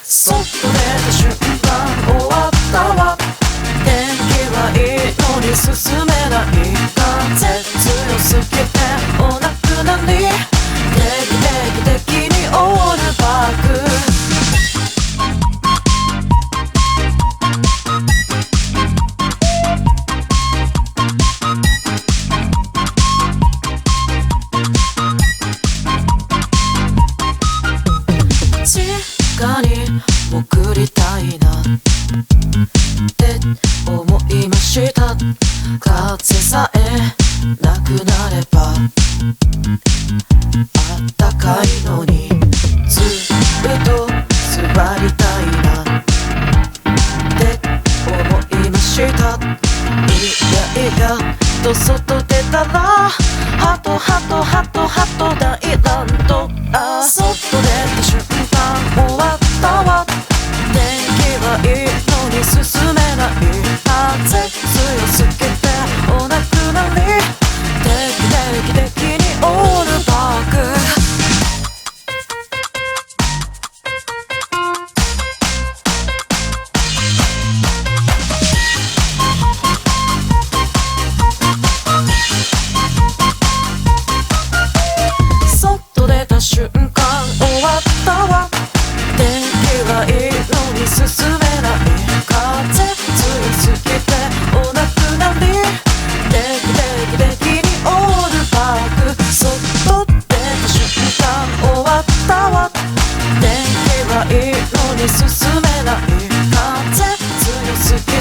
そっと出た瞬間終わったわ。天気はいいのに進めない。風強すぎてお亡くなり。定期的にオールバック。実家に送りたいなって思いました。風さえなくなればあったかいのに、ずっと座りたいなって思いました。いやと外出たらハト大乱闘。そっと出た瞬間終わったわ。天気はいいのに進めない。風強すぎてお亡くなり。定期的にオールバック。そっと出た瞬間終わったわ。天気はいいのに進めない。風強すぎてお亡くなり。定期的にオールバック。そっと出た瞬間終わったわ。天気はいいのに進めない。風強すぎて